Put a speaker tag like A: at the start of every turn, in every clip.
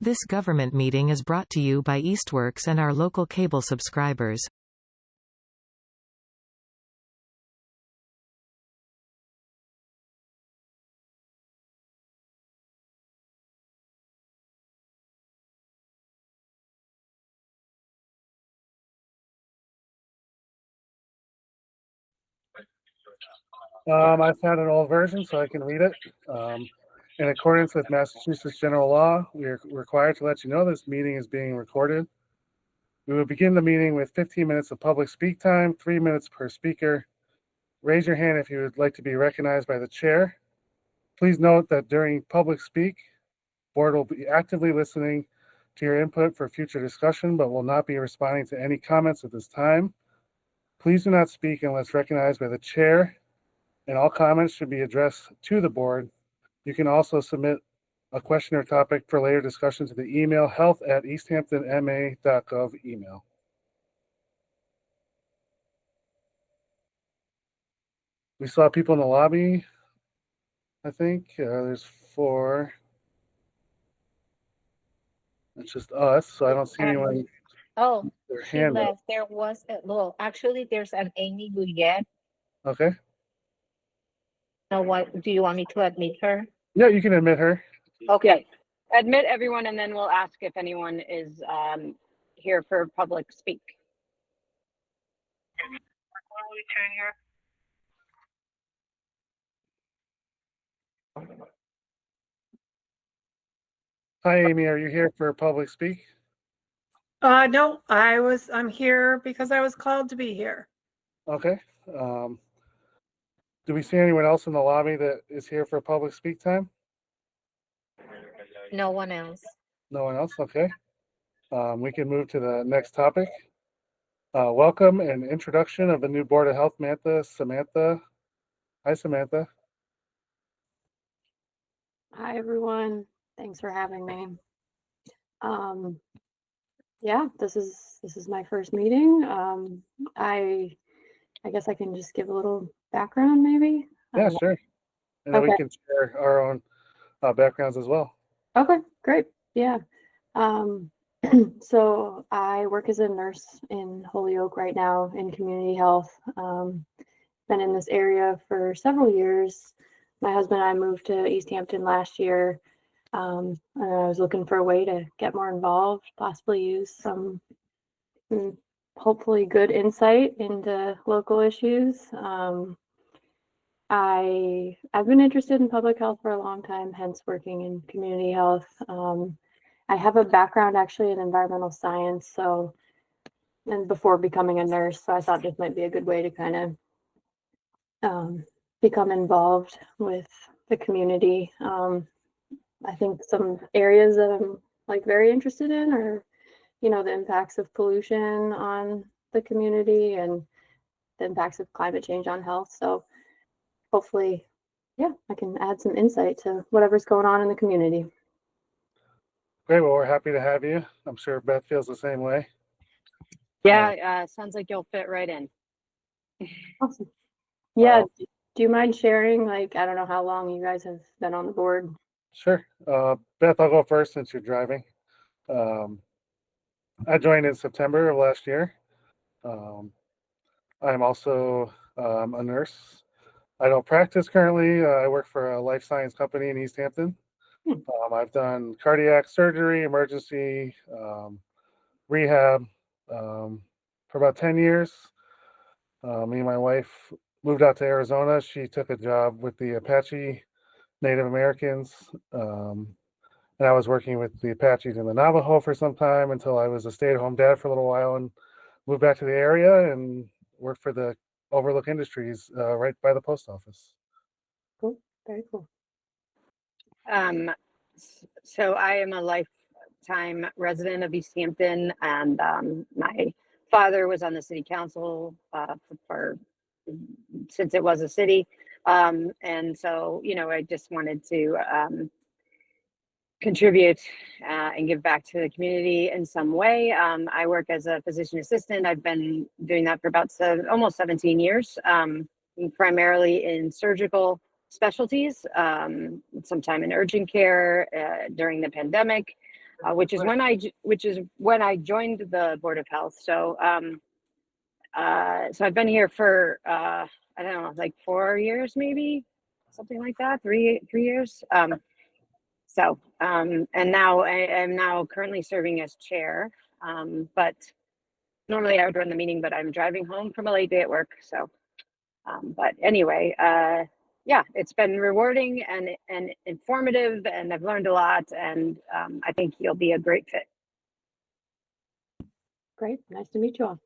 A: This government meeting is brought to you by Eastworks and our local cable subscribers.
B: I found an old version so I can read it. In accordance with Massachusetts general law, we are required to let you know this meeting is being recorded. We will begin the meeting with 15 minutes of public speak time, 3 minutes per speaker. Raise your hand if you would like to be recognized by the chair. Please note that during public speak, board will be actively listening to your input for future discussion, but will not be responding to any comments at this time. Please do not speak unless recognized by the chair, and all comments should be addressed to the board. You can also submit a question or topic for later discussion to the email health@easthamptonma.gov email. We saw people in the lobby, I think. There's 4. It's just us, so I don't see anyone.
C: Oh,
B: Their
C: she
B: hand up.
C: left. There was well, actually, there's an Amy Guyet.
B: Okay.
C: Know what? Do you want me to admit her?
B: Yeah, you can admit her.
D: Okay. Admit everyone, and then we'll ask if anyone is here for public speak.
C: When will we turn here?
B: Hi, Amy. Are you here for public speak?
E: No, I'm here because I was called to be here.
B: Okay. Do we see anyone else in the lobby that is here for public speak time?
C: No one else.
B: No one else? Okay. We can move to the next topic. Welcome and introduction of the new Board of Health, Samantha. Hi, Samantha.
F: Hi, everyone. Thanks for having me. Yeah, this is my first meeting. I guess I can just give a little background, maybe.
B: Yeah, sure. And then we
F: Okay.
B: can share our own backgrounds as well.
F: Okay, great. Yeah. So I work as a nurse in Holyoke right now in community health. Been in this area for several years. My husband and I moved to Easthampton last year. And I was looking for a way to get more involved, possibly use some hopefully good insight into local issues. I've been interested in public health for a long time, hence working in community health. I have a background actually in environmental science, and before becoming a nurse, so I thought this might be a good way to kind of become involved with the community. I think some areas that I'm very interested in are, the impacts of pollution on the community and the impacts of climate change on health. So hopefully, yeah, I can add some insight to whatever's going on in the community.
B: Great. Well, we're happy to have you. I'm sure Beth feels the same way.
D: Yeah, sounds like you'll fit right in.
F: Awesome. Yeah. Do you mind sharing, I don't know how long you guys have been on the board?
B: Sure. Beth, I'll go first since you're driving. I joined in September of last year. I'm also a nurse. I don't practice currently. I work for a life science company in Easthampton. I've done cardiac surgery, emergency, rehab for about 10 years. Me and my wife moved out to Arizona. She took a job with the Apache Native Americans. And I was working with the Apaches and the Navajo for some time until I was a stay-at-home dad for a little while and moved back to the area and worked for the Overlook Industries right by the post office.
F: Cool. Very cool.
D: So I am a lifetime resident of Easthampton, and my father was on the city council since it was a city. And so, I just wanted to contribute and give back to the community in some way. I work as a physician assistant. I've been doing that for about almost 17 years, primarily in surgical specialties, sometime in urgent care during the pandemic. which is when I joined the Board of Health. So so I've been here for I don't know, like 4 years, maybe something like that, 3 years. And now I am now currently serving as chair. But normally I would run the meeting, but I'm driving home from a late day at work. So, but anyway, yeah, it's been rewarding and informative, and I've learned a lot, and I think you'll be a great fit.
F: Great. Nice to meet you all.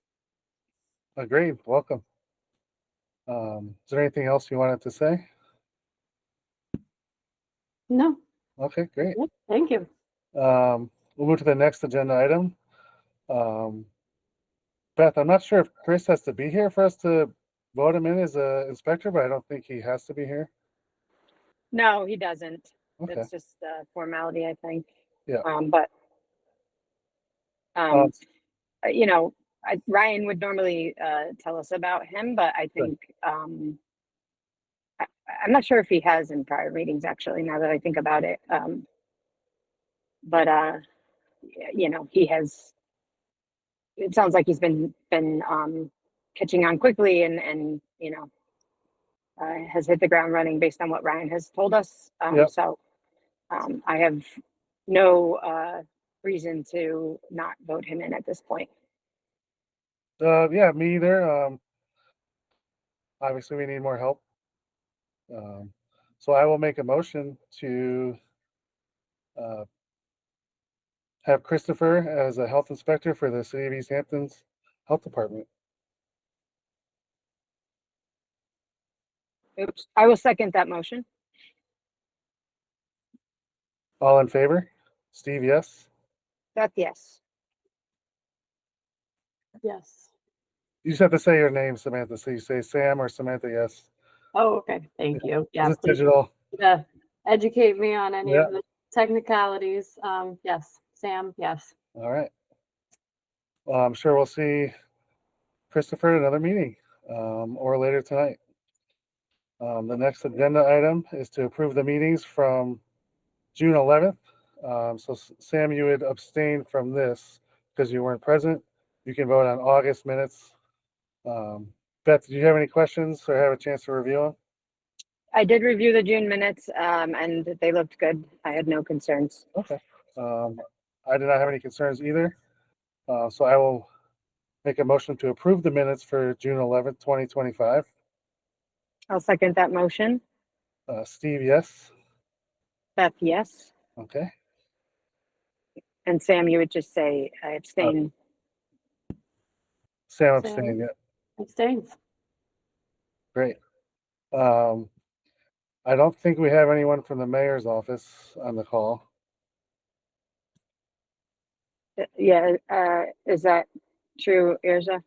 B: Agreed. Welcome. Is there anything else you wanted to say?
F: No,
B: Okay, great.
F: thank you.
B: We'll move to the next agenda item. Beth, I'm not sure if Chris has to be here for us to vote him in as a inspector, but I don't think he has to be here.
D: No, he doesn't.
B: Okay.
D: It's just a formality, I think.
B: Yeah.
D: But you know, Ryan would normally tell us about him, but I think I'm not sure if he has in prior meetings, actually, now that I think about it. But you know, he has. It sounds like he's been catching on quickly, and you know, has hit the ground running based on what Ryan has told us.
B: Yep.
D: So I have no reason to not vote him in at this point.
B: Yeah, me either. Obviously we need more help. So I will make a motion to have Christopher as a health inspector for the City of Easthampton's Health Department.
D: Oops. I will second that motion.
B: All in favor? Steve, yes?
D: Beth, yes.
F: Yes.
B: You just have to say your name, Samantha. So you say Sam or Samantha, yes.
F: Oh, okay. Thank you. Yeah,
B: This is
F: please
B: digital.
F: educate me on any
B: Yeah.
F: of the technicalities. Yes. Sam, yes.
B: All right. Well, I'm sure we'll see Christopher at another meeting or later tonight. The next agenda item is to approve the meetings from June 11th. So Sam, you would abstain from this because you weren't present. You can vote on August minutes. Beth, did you have any questions or have a chance to review them?
D: I did review the June minutes, and they looked good. I had no concerns.
B: Okay. I did not have any concerns either. So I will make a motion to approve the minutes for June 11th, 2025.
D: I'll second that motion.
B: Steve, yes.
D: Beth, yes.
B: Okay.
D: And Sam, you would just say I abstain.
B: Sam abstained. Yeah.
F: Abstains.
B: Great. I don't think we have anyone from the mayor's office on the call.
D: Yeah. Is that true, Irza?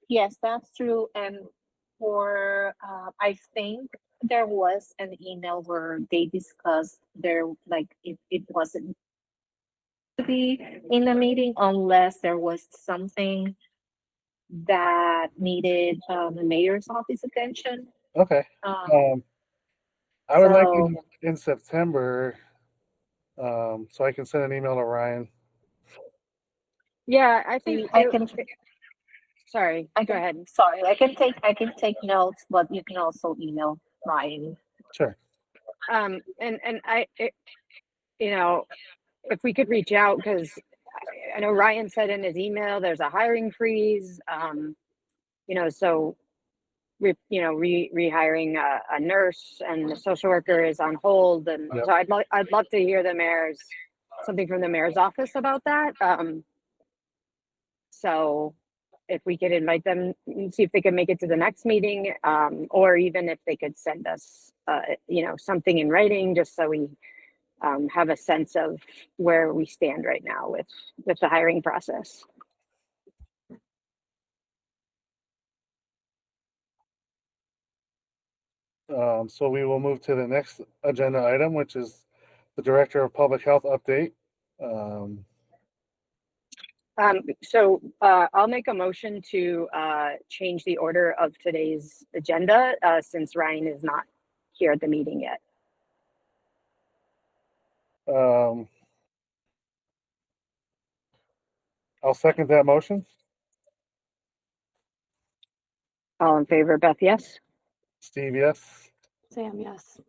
C: Yes, that's true. And I think there was an email where they discussed if it wasn't to be in the meeting unless there was something that needed the mayor's office attention.
B: Okay.
C: Um,
B: I would like
C: so-
B: it in September, so I can send an email to Ryan.
D: Yeah, I think
C: I can.
D: Sorry, go ahead.
C: Sorry, I can take notes, but you can also email Ryan.
B: Sure.
D: And you know, if we could reach out, because I know Ryan said in his email there's a hiring freeze. You know, so rehiring a nurse and a social worker is on hold, and
B: Yep.
D: so I'd love to hear something from the mayor's office about that. So if we could invite them and see if they can make it to the next meeting, or even if they could send us, something in writing, just so we have a sense of where we stand right now with the hiring process.
B: So we will move to the next agenda item, which is the Director of Public Health update.
D: So I'll make a motion to change the order of today's agenda since Ryan is not here at the meeting yet.
B: I'll second that motion.
D: All in favor, Beth, yes?
B: Steve, yes.
F: Sam, yes.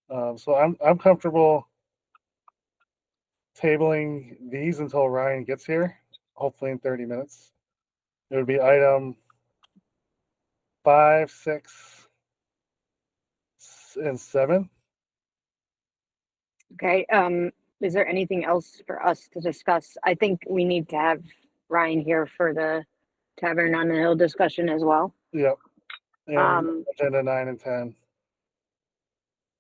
B: So I'm comfortable tabling these until Ryan gets here, hopefully in 30 minutes. It would be item 5, 6, and 7.
D: Okay, is there anything else for us to discuss? I think we need to have Ryan here for the Tavern on the Hill discussion as well.
B: Yep. And agenda 9 and 10.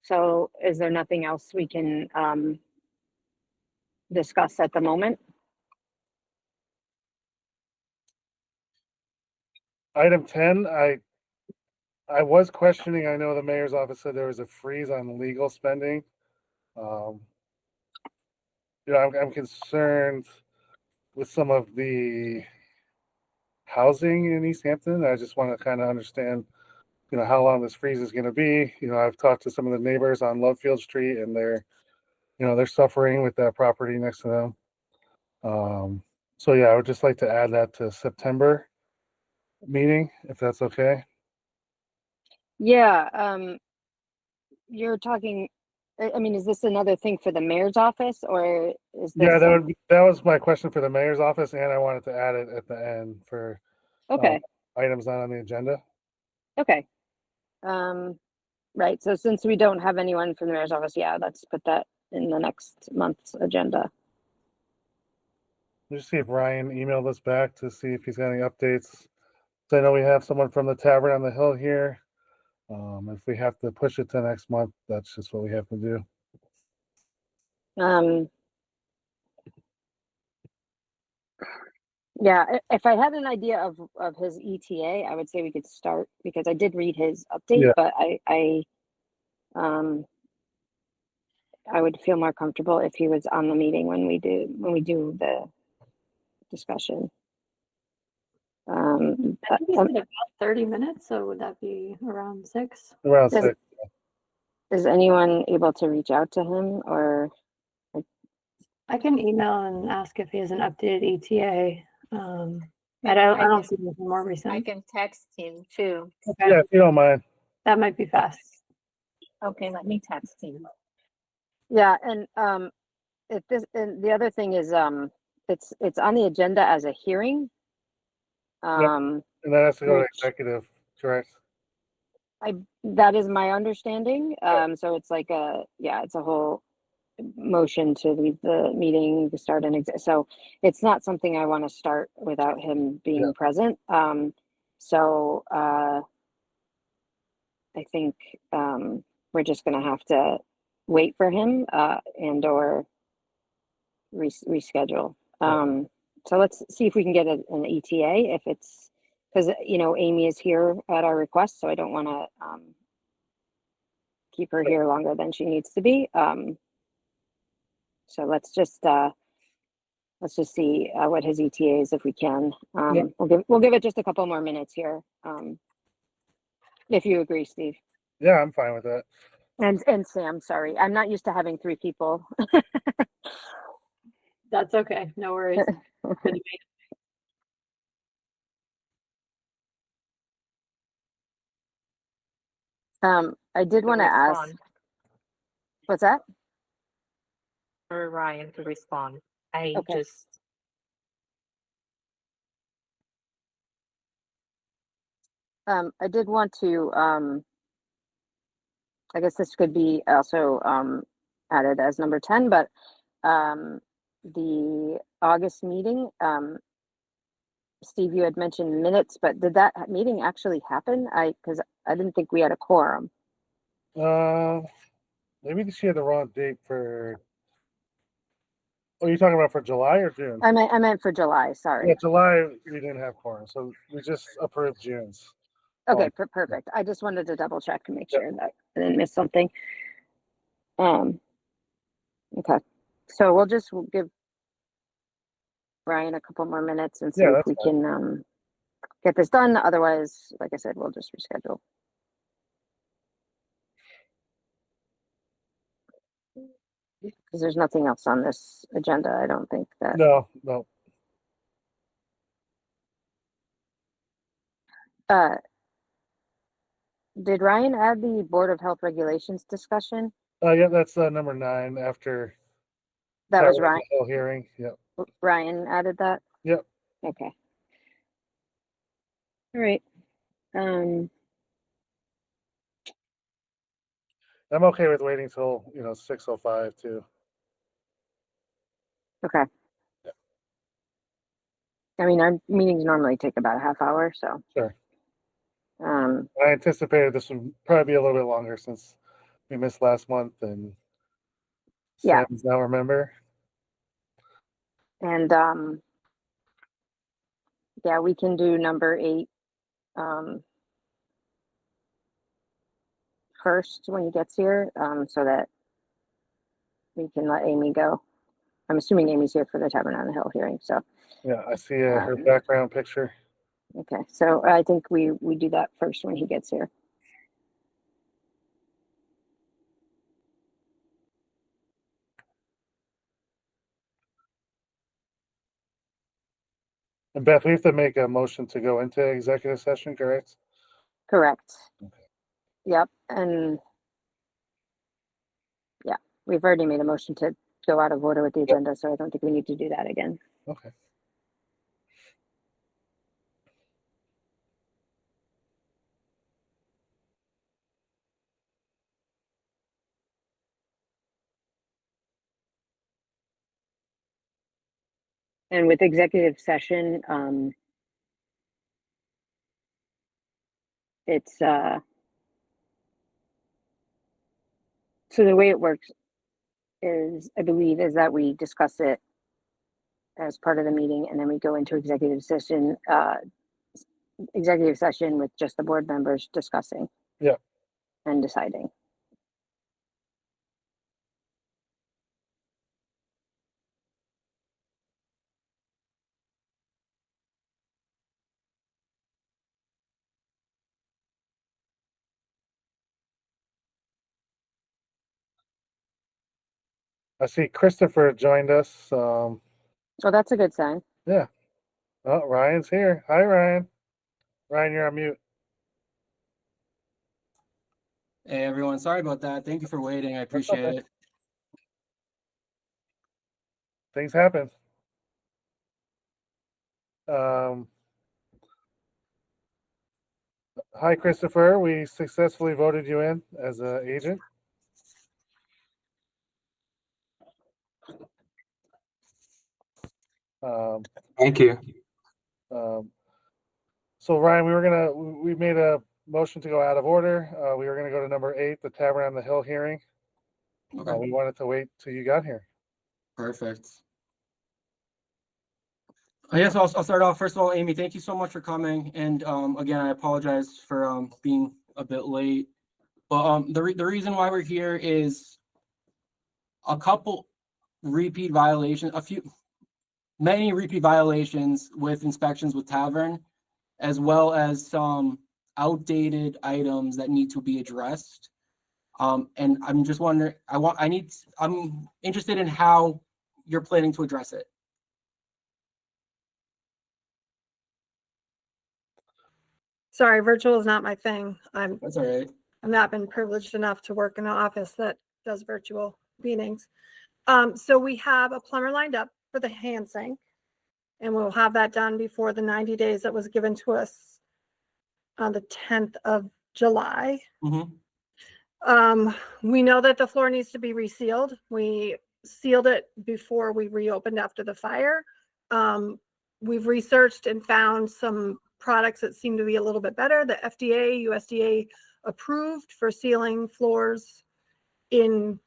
D: So is there nothing else we can discuss at the moment?
B: Item 10, I was questioning, I know the mayor's office said there was a freeze on legal spending. I'm concerned with some of the housing in Easthampton. I just want to kind of understand, how long this freeze is going to be. I've talked to some of the neighbors on Lovefield Street, and they're suffering with that property next to them. So yeah, I would just like to add that to September meeting, if that's okay.
D: Yeah, you're talking, I mean, is this another thing for the mayor's office, or is this?
B: Yeah, that was my question for the mayor's office, and I wanted to add it at the end for
D: Okay,
B: items not on the agenda.
D: okay. Right, so since we don't have anyone from the mayor's office, yeah, let's put that in the next month's agenda.
B: Let's see if Ryan emailed us back to see if he's got any updates. So I know we have someone from the Tavern on the Hill here. If we have to push it to next month, that's just what we have to do.
D: Yeah, if I had an idea of his ETA, I would say we could start, because I did read his update,
B: Yeah.
D: but I would feel more comfortable if he was on the meeting when we do the discussion.
F: I think he said about 30 minutes, so would that be around 6?
B: Around 6.
D: Is anyone able to reach out to him, or?
F: I can email and ask if he has an updated ETA. I don't see anything more recent.
C: I can text him too.
F: Okay.
B: Yeah, if you don't mind.
F: That might be fast.
C: Okay, let me text him.
D: Yeah, and and the other thing is, it's on the agenda as a hearing.
B: And that has to go to executive, correct?
D: That is my understanding. So it's like it's a whole motion to leave the meeting to start so it's not something I want to start without him being present. So I think we're just gonna have to wait for him and or reschedule. So let's see if we can get an ETA, if it's, because Amy is here at our request, so I don't want to keep her here longer than she needs to be. So let's just see what his ETA is, if we can. We'll give it just a couple more minutes here, if you agree, Steve.
B: Yeah, I'm fine with that.
D: And Sam, sorry, I'm not used to having 3 people.
F: That's okay. No worries.
D: I did want to ask. What's that?
C: For Ryan to respond. I
D: did want to, I guess this could be also added as number 10, but the August meeting, Steve, you had mentioned minutes, but did that meeting actually happen? Because I didn't think we had a quorum.
B: Maybe she had the wrong date for. Oh, you're talking about for July or June?
D: I meant for July. Sorry.
B: Yeah, July we didn't have quorum, so we just approved June's.
D: Okay, perfect. I just wanted to double check to make sure that I didn't miss something. Okay, so we'll give Ryan a couple more minutes and see if we can get this done. Otherwise, like I said, we'll just reschedule. Because there's nothing else on this agenda. I don't think that.
B: No.
D: Did Ryan add the Board of Health regulations discussion?
B: Yeah, that's number 9 after
D: That was
B: the
D: Ryan.
B: whole hearing. Yep.
D: Ryan added that?
B: Yep.
D: Okay. All right.
B: I'm okay with waiting till 6:05 too.
D: Okay. I mean, our meetings normally take about a half hour, so.
B: Sure.
D: Um,
B: I anticipated this would probably be a little bit longer since we missed last month and
D: Yeah.
B: Sam's now a member.
D: and yeah, we can do number 8 first when he gets here, so that we can let Amy go. I'm assuming Amy's here for the Tavern on the Hill hearing, so.
B: Yeah, I see her background picture.
D: Okay, so I think we do that first when he gets here.
B: And Beth, we have to make a motion to go into executive session, correct?
D: Correct.
B: Okay.
D: Yep, and yeah, we've already made a motion to go out of order with the agenda, so I don't think we need to do that again.
B: Okay.
D: And with executive session, it's so the way it works is, I believe, is that we discuss it as part of the meeting, and then we go into executive session with just the board members discussing.
B: Yeah.
D: And deciding.
B: I see Christopher joined us.
D: So that's a good sign.
B: Yeah. Oh, Ryan's here. Hi, Ryan. Ryan, you're on mute.
G: Hey everyone, sorry about that. Thank you for waiting. I appreciate it.
B: Things happen. Hi, Christopher. We successfully voted you in as an agent.
H: Thank you.
B: So Ryan, we made a motion to go out of order. We were gonna go to number 8, the Tavern on the Hill hearing.
G: Okay.
B: We wanted to wait till you got here.
G: Perfect. I guess I'll start off. First of all, Amy, thank you so much for coming. And again, I apologize for being a bit late. But the reason why we're here is a couple repeat violations, many repeat violations with inspections with Tavern, as well as some outdated items that need to be addressed. And I'm just wondering, I'm interested in how you're planning to address it.
E: Sorry, virtual is not my thing.
G: That's all right.
E: I've not been privileged enough to work in an office that does virtual meetings. So we have a plumber lined up for the hand sink, and we'll have that done before the 90 days that was given to us on the 10th of July.
G: Mm-hmm.
E: We know that the floor needs to be resealed. We sealed it before we reopened after the fire. We've researched and found some products that seem to be a little bit better. The FDA, USDA approved for sealing floors in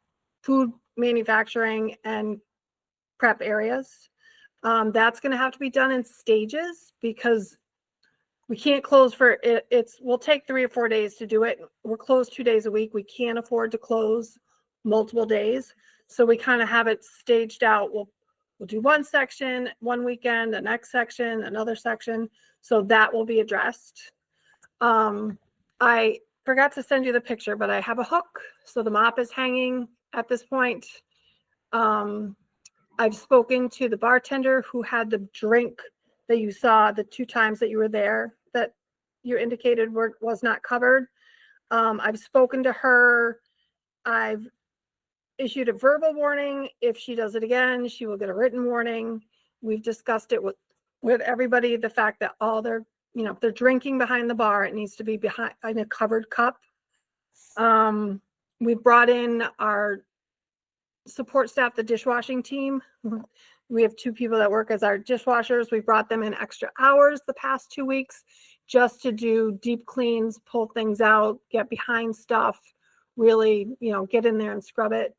E: food manufacturing and prep areas. That's going to have to be done in stages because we can't close for it. We'll take 3 or 4 days to do it. We're closed 2 days a week. We can't afford to close multiple days. So we kind of have it staged out. We'll do one section, one weekend, the next section, another section. So that will be addressed. I forgot to send you the picture, but I have a hook. So the mop is hanging at this point. I've spoken to the bartender who had the drink that you saw the 2 times that you were there that you indicated was not covered. I've spoken to her. I've issued a verbal warning. If she does it again, she will get a written warning. We've discussed it with everybody, the fact that all their, if they're drinking behind the bar, it needs to be behind in a covered cup. We've brought in our support staff, the dishwashing team. We have 2 people that work as our dishwashers. We brought them in extra hours the past 2 weeks just to do deep cleans, pull things out, get behind stuff, really, get in there and scrub it.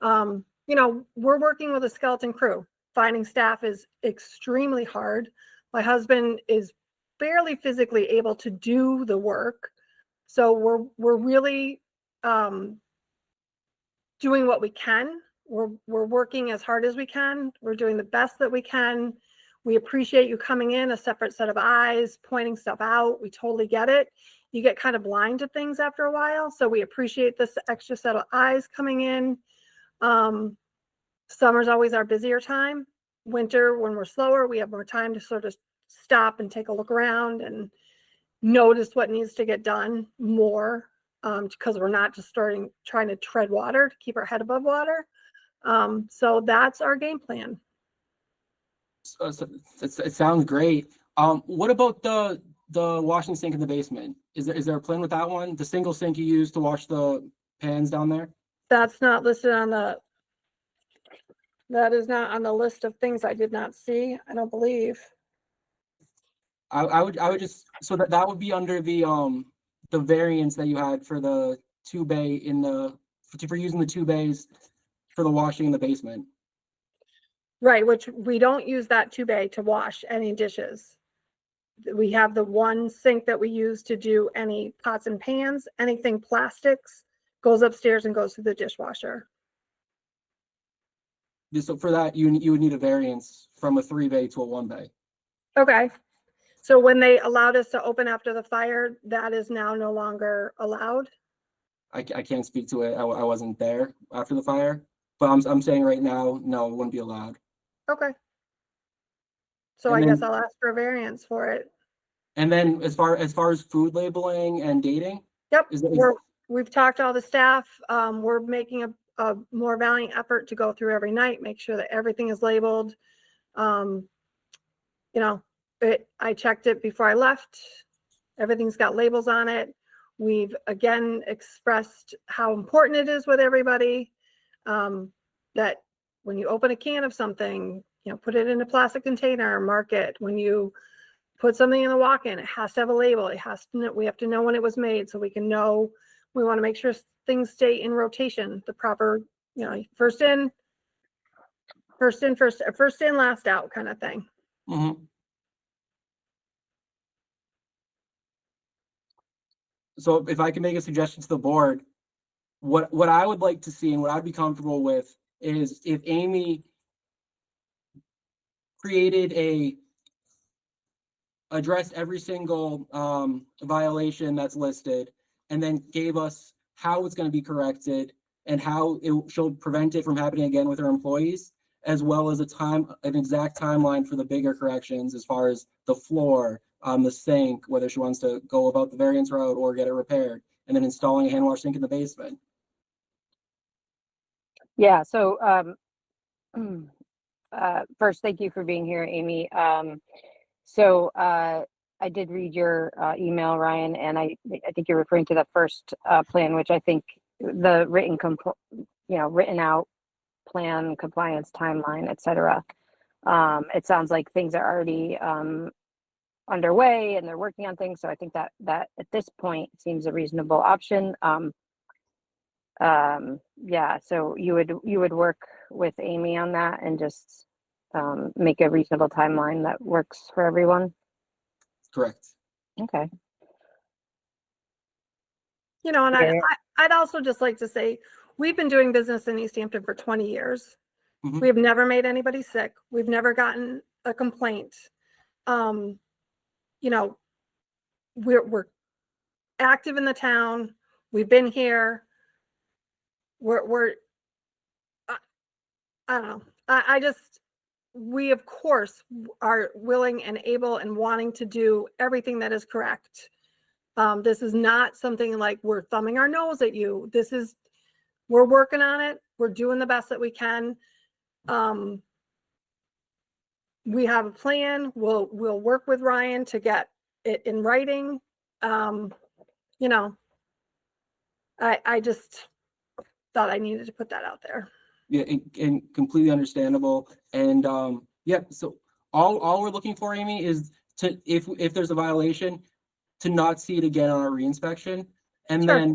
E: We're working with a skeleton crew. Finding staff is extremely hard. My husband is barely physically able to do the work. So we're really doing what we can. We're working as hard as we can. We're doing the best that we can. We appreciate you coming in, a separate set of eyes, pointing stuff out. We totally get it. You get kind of blind to things after a while. So we appreciate this extra set of eyes coming in. Summer's always our busier time. Winter, when we're slower, we have more time to sort of stop and take a look around and notice what needs to get done more, because we're not just trying to tread water to keep our head above water. So that's our game plan.
G: So it sounds great. What about the washing sink in the basement? Is there a plan with that one? The single sink you use to wash the pans down there?
E: That's not listed on that is not on the list of things I did not see, I don't believe.
G: I would just, so that would be under the variance that you had for the 2 bay for using the 2 bays for the washing in the basement.
E: Right, which we don't use that 2 bay to wash any dishes. We have the 1 sink that we use to do any pots and pans. Anything plastics goes upstairs and goes through the dishwasher.
G: So for that, you would need a variance from a 3 bay to a 1 bay.
E: Okay. So when they allowed us to open after the fire, that is now no longer allowed?
G: I can't speak to it. I wasn't there after the fire, but I'm saying right now, no, it wouldn't be allowed.
E: Okay. So
G: And
E: I guess
G: then-
E: I'll ask for a variance for it.
G: And then as far as food labeling and dating,
E: Yep,
G: is that-
E: we've talked to all the staff. We're making a more valiant effort to go through every night, make sure that everything is labeled. I checked it before I left. Everything's got labels on it. We've again expressed how important it is with everybody, that when you open a can of something, put it in a plastic container, mark it. When you put something in the walk-in, it has to have a label. We have to know when it was made so we can know. We want to make sure things stay in rotation, the proper, first in, last out kind of thing.
G: Mm-hmm. So if I can make a suggestion to the board, what I would like to see and what I'd be comfortable with is if Amy addressed every single violation that's listed and then gave us how it's going to be corrected and how she'll prevent it from happening again with her employees, as well as an exact timeline for the bigger corrections as far as the floor, the sink, whether she wants to go about the variance route or get it repaired, and then installing a hand wash sink in the basement.
D: Yeah, so first, thank you for being here, Amy. I did read your email, Ryan, and I think you're referring to the first plan, which I think the written out plan, compliance timeline, etc. It sounds like things are already underway and they're working on things. So I think that at this point seems a reasonable option. Yeah, so you would work with Amy on that and just make a reasonable timeline that works for everyone.
G: Correct.
D: Okay.
E: And I'd also just like to say, we've been doing business in Easthampton for 20 years.
G: Mhm.
E: We've never made anybody sick. We've never gotten a complaint. We're active in the town. We've been here. I don't know. I just, we of course are willing and able and wanting to do everything that is correct. This is not something like we're thumbing our nose at you. This is, we're working on it. We're doing the best that we can. We have a plan. We'll work with Ryan to get it in writing. You know, I just thought I needed to put that out there.
G: Yeah, and completely understandable. And yeah, so all we're looking for, Amy, is to, if there's a violation, to not see it again on our reinspection. And
E: Sure.
G: then,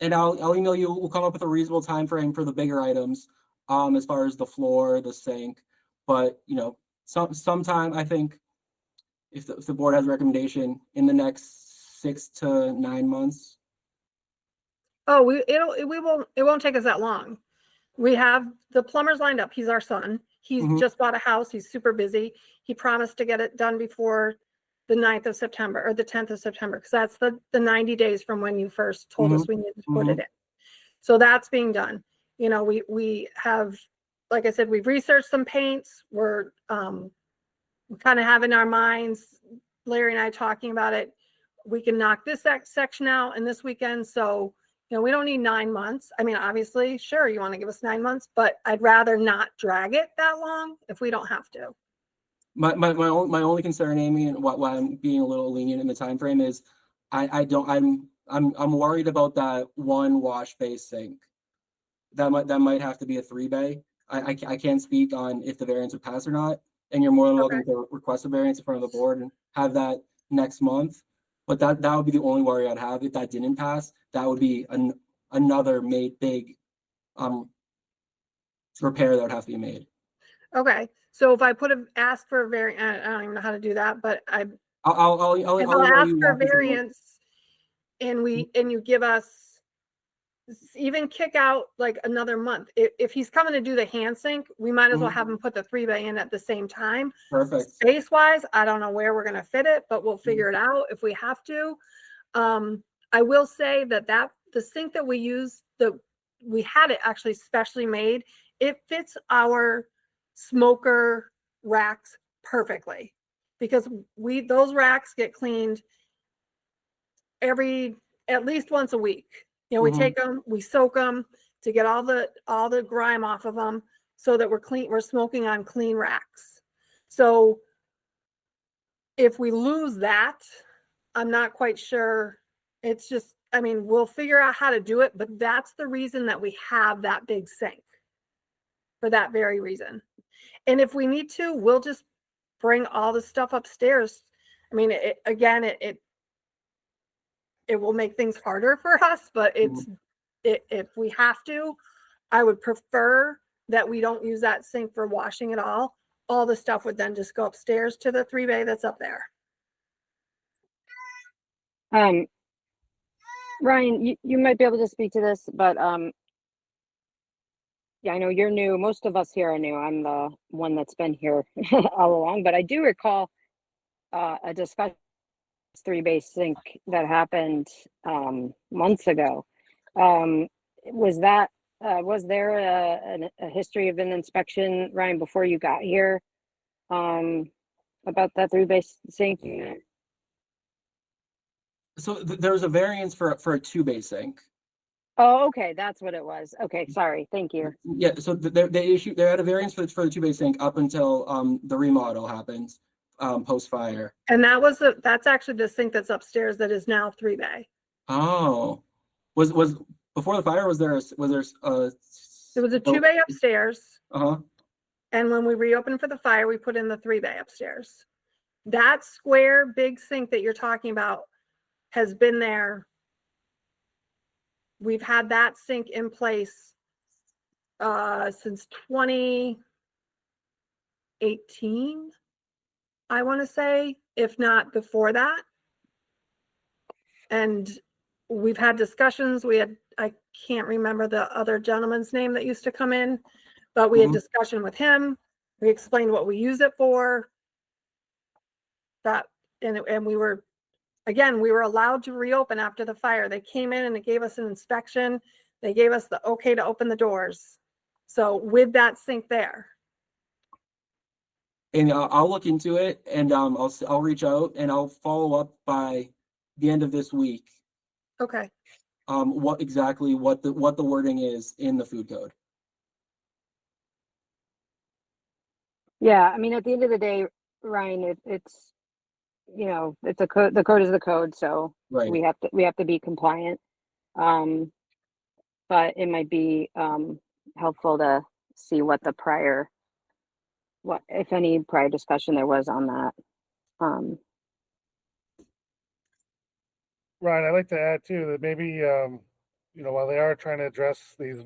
G: and I'll email you, we'll come up with a reasonable time frame for the bigger items, as far as the floor, the sink. But you know, sometime, I think, if the board has a recommendation in the next 6 to 9 months.
E: Oh, it won't take us that long. We have the plumbers lined up. He's our son. He's
G: Mhm.
E: just bought a house. He's super busy. He promised to get it done before the 9th of September or the 10th of September, because that's the 90 days from when you first told us we needed to put it in. So that's being done. You know, we have, like I said, we've researched some paints. We're kind of have in our minds, Larry and I talking about it. We can knock this section out in this weekend. So, you know, we don't need 9 months. I mean, obviously, sure, you want to give us 9 months, but I'd rather not drag it that long if we don't have to.
G: My only concern, Amy, and why I'm being a little lenient in the time frame is I'm worried about that one wash base sink. That might have to be a 3-bay. I can't speak on if the variance would pass or not, and you're more than welcome to request a variance in front of the board and have that next month. But that would be the only worry I'd have if that didn't pass. That would be another big repair that would have to be made.
E: Okay. So if I ask for a variance, I don't even know how to do that, but
G: I'll
E: if I'll ask for a
G: walk you through it.
E: variance and you give us, even kick out like another month. If he's coming to do the hand sink, we might as well have him put the 3-bay in at the same time.
G: Perfect.
E: Space wise, I don't know where we're going to fit it, but we'll figure it out if we have to. I will say that the sink that we use, we had it actually specially made. It fits our smoker racks perfectly, because those racks get cleaned at least once a week. You know, we take them, we soak them to get all the grime off of them, so that we're smoking on clean racks. So if we lose that, I'm not quite sure. It's just, I mean, we'll figure out how to do it, but that's the reason that we have that big sink, for that very reason. And if we need to, we'll just bring all the stuff upstairs. I mean, it will make things harder for us, but if we have to, I would prefer that we don't use that sink for washing at all. All the stuff would then just go upstairs to the 3-bay that's up there.
D: Ryan, you might be able to speak to this, but yeah, I know you're new. Most of us here are new. I'm the one that's been here all along, but I do recall a discussion 3-bay sink that happened months ago. Was there a history of an inspection, Ryan, before you got here, about that 3-bay sink?
G: So there was a variance for a 2-bay sink.
D: Oh, okay, that's what it was. Okay, sorry, thank you.
G: Yeah, so they had a variance for the 2-bay sink up until the remodel happened, post fire.
E: And that's actually the sink that's upstairs that is now 3-bay.
G: Oh, was before the fire, was there
E: It was a 2-bay upstairs.
G: And
E: when we reopened for the fire, we put in the 3-bay upstairs. That square big sink that you're talking about has been there. We've had that sink in place since 2018, I want to say, if not before that. And we've had discussions. I can't remember the other gentleman's name that used to come in, but we had discussion with him. We explained what we use it for. And we were allowed to reopen after the fire. They came in and they gave us an inspection. They gave us the okay to open the doors. So with that sink there,
G: And I'll look into it, and I'll reach out and I'll follow up by the end of this week.
E: okay.
G: What exactly what the wording is in the food code.
D: Yeah, I mean, at the end of the day, Ryan, it's, you know, it's a code. The code is the code, so
G: Right.
D: we have to be compliant. But it might be helpful to see what if any prior discussion there was on that.
B: Ryan, I'd like to add too that maybe, while they are trying to address these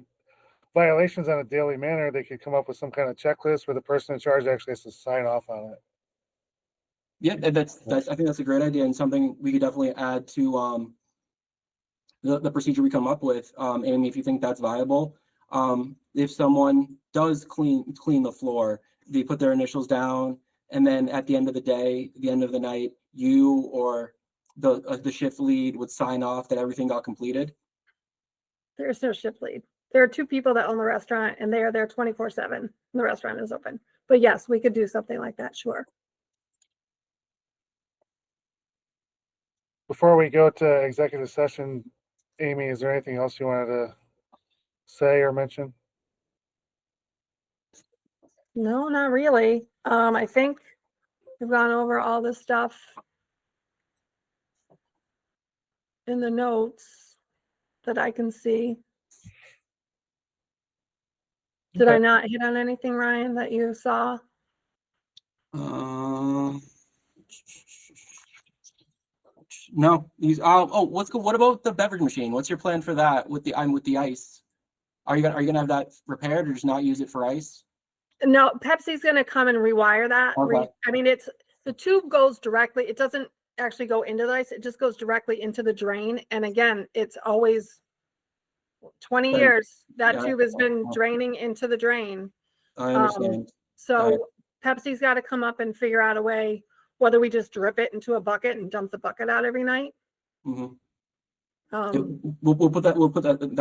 B: violations on a daily manner, they could come up with some kind of checklist where the person in charge actually has to sign off on it.
G: Yeah, that's I think that's a great idea and something we could definitely add to the procedure we come up with. Amy, if you think that's viable, if someone does clean the floor, they put their initials down, and then at the end of the day, the end of the night, you or the shift lead would sign off that everything got completed.
E: There's no shift lead. There are 2 people that own the restaurant and they are there 24/7. The restaurant is open. But yes, we could do something like that, sure.
B: Before we go to executive session, Amy, is there anything else you wanted to say or mention?
E: No, not really. I think we've gone over all this stuff in the notes that I can see. Did I
B: Okay.
E: not hit on anything, Ryan, that you saw?
G: No, what about the beverage machine? What's your plan for that with the ice? Are you gonna have that repaired or just not use it for ice?
E: No, Pepsi's going to come and rewire that.
G: Okay.
E: I mean, the tube goes directly. It doesn't actually go into the ice. It just goes directly into the drain. And again, it's always 20
G: Right.
E: years that
G: Yeah.
E: tube has been draining into the drain.
G: I understand.
E: So Pepsi's got to come up and figure out a way, whether we just drip it into a bucket and dump the bucket out every night.
G: Mm-hmm. We'll put that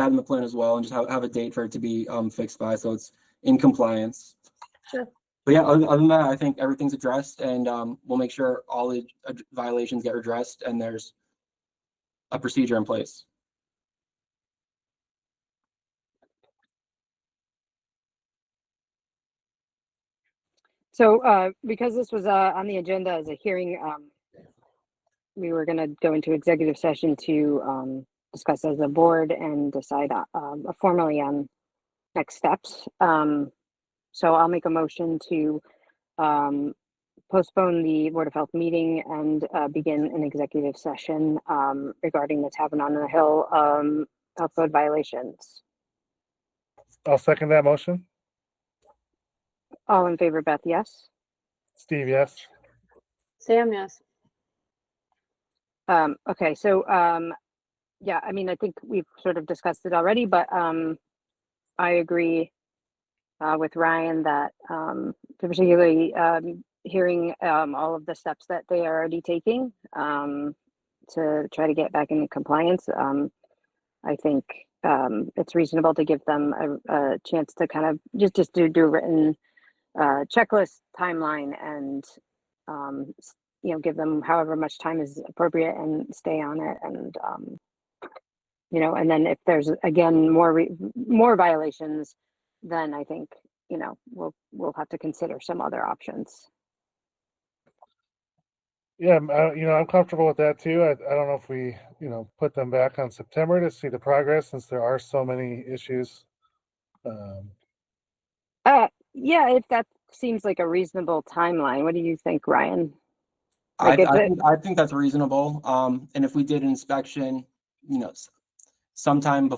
G: in the plan as well, and just have a date for it to be fixed by, so it's in compliance.
E: Sure.
G: But yeah, other than that, I think everything's addressed, and we'll make sure all the violations get addressed, and there's a procedure in place.
D: So because this was on the agenda as a hearing, we were going to go into executive session to discuss as a board and decide formally on next steps. So I'll make a motion to postpone the Board of Health meeting and begin an executive session regarding the Tavern on the Hill health code violations.
B: I'll second that motion.
D: All in favor, Beth, yes?
B: Steve, yes.
F: Sam, yes.
D: Okay, so yeah, I mean, I think we've sort of discussed it already, but I agree with Ryan that particularly hearing all of the steps that they are already taking to try to get back into compliance, I think it's reasonable to give them a chance to kind of just do a written checklist timeline and give them however much time is appropriate and stay on it, and and then if there's again more violations, then I think we'll have to consider some other options.
B: Yeah, I'm comfortable with that too. I don't know if we, put them back on September to see the progress, since there are so many issues.
D: Yeah, if that seems like a reasonable timeline. What do you think, Ryan?
G: I think that's reasonable. And if we did an inspection, sometime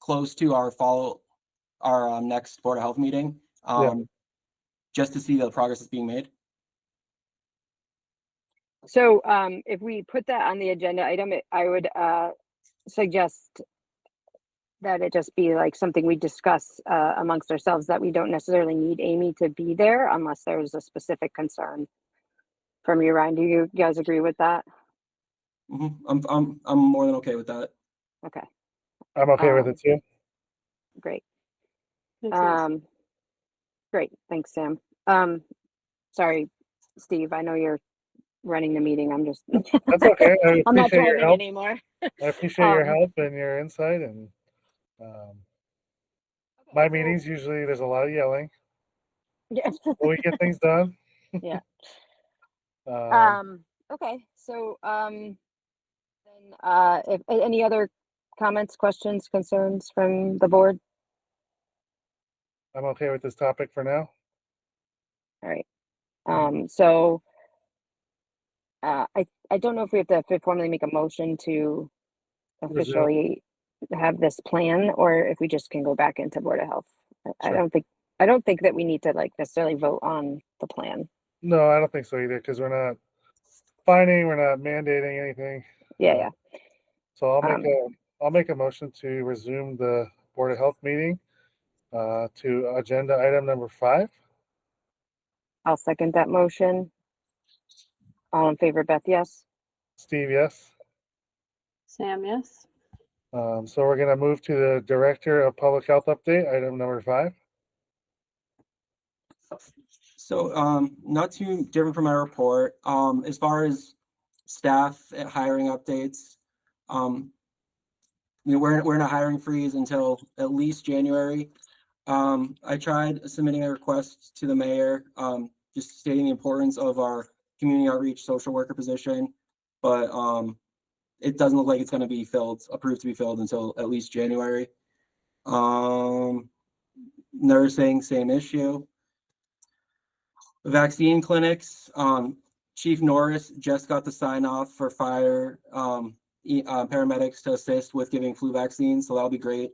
G: close to our next Board of Health meeting, just to see the progress that's being made.
D: So if we put that on the agenda item, I would suggest that it just be like something we discuss amongst ourselves, that we don't necessarily need Amy to be there unless there's a specific concern from you, Ryan. Do you guys agree with that?
G: Mm-hmm. I'm more than okay with that.
D: Okay.
B: I'm okay with it too.
D: Great.
F: Makes sense.
D: Great, thanks, Sam. Sorry, Steve, I know you're running the meeting. I'm just,
B: That's okay. I
D: I'm not
B: appreciate your
D: driving
B: help.
D: anymore.
B: I appreciate your
D: Um,
B: help and your insight. And my meetings usually there's a lot of yelling,
D: Yeah.
B: but we get things done.
D: Yeah.
B: Um,
D: Okay, so, then, if any other comments, questions, concerns from the board?
B: I'm okay with this topic for now.
D: All right. So, I don't know if we have to formally make a motion to
B: Resume.
D: officially have this plan, or if we just can go back into Board of Health. I
B: Sure.
D: don't think that we need to like necessarily vote on the plan.
B: No, I don't think so either, because we're not fining, we're not mandating anything.
D: Yeah,
B: So
D: yeah.
B: I'll make a motion to resume the Board of Health meeting to agenda item number 5.
D: I'll second that motion. All in favor, Beth, yes?
B: Steve, yes.
F: Sam, yes.
B: So we're gonna move to the Director of Public Health update, item number 5.
G: So, not too different from my report. As far as staff hiring updates, we're in a hiring freeze until at least January. I tried submitting a request to the mayor, just stating the importance of our community outreach social worker position, but it doesn't look like it's going to be approved to be filled until at least January. Nursing, same issue. Vaccine clinics, Chief Norris just got the sign off for fire paramedics to assist with giving flu vaccines, so that'll be great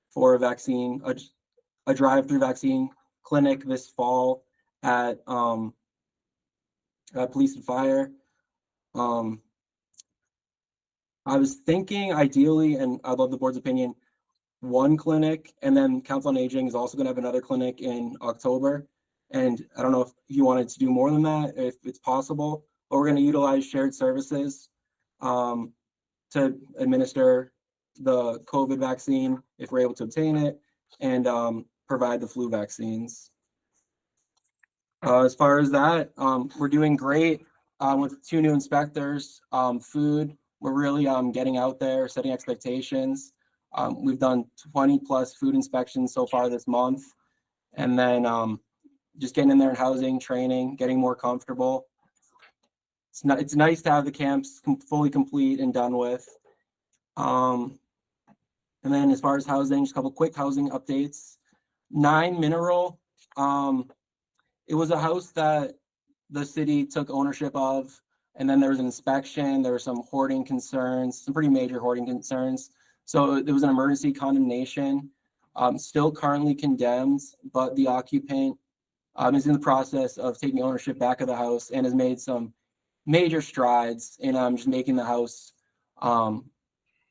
G: for a drive-through vaccine clinic this fall at police and fire. I was thinking ideally, and I'd love the board's opinion, one clinic, and then Council on Aging is also going to have another clinic in October. And I don't know if you wanted to do more than that, if it's possible, but we're going to utilize shared services to administer the COVID vaccine if we're able to obtain it, and provide the flu vaccines. As far as that, we're doing great with 2 new inspectors. Food, we're really getting out there, setting expectations. We've done 20 plus food inspections so far this month, and then just getting in there in housing, training, getting more comfortable. It's nice to have the camps fully complete and done with. And then as far as housing, just a couple quick housing updates. 9 Mineral, it was a house that the city took ownership of, and then there was an inspection. There were some hoarding concerns, some pretty major hoarding concerns. So there was an emergency condemnation, still currently condemned, but the occupant is in the process of taking ownership back of the house and has made some major strides in just making the house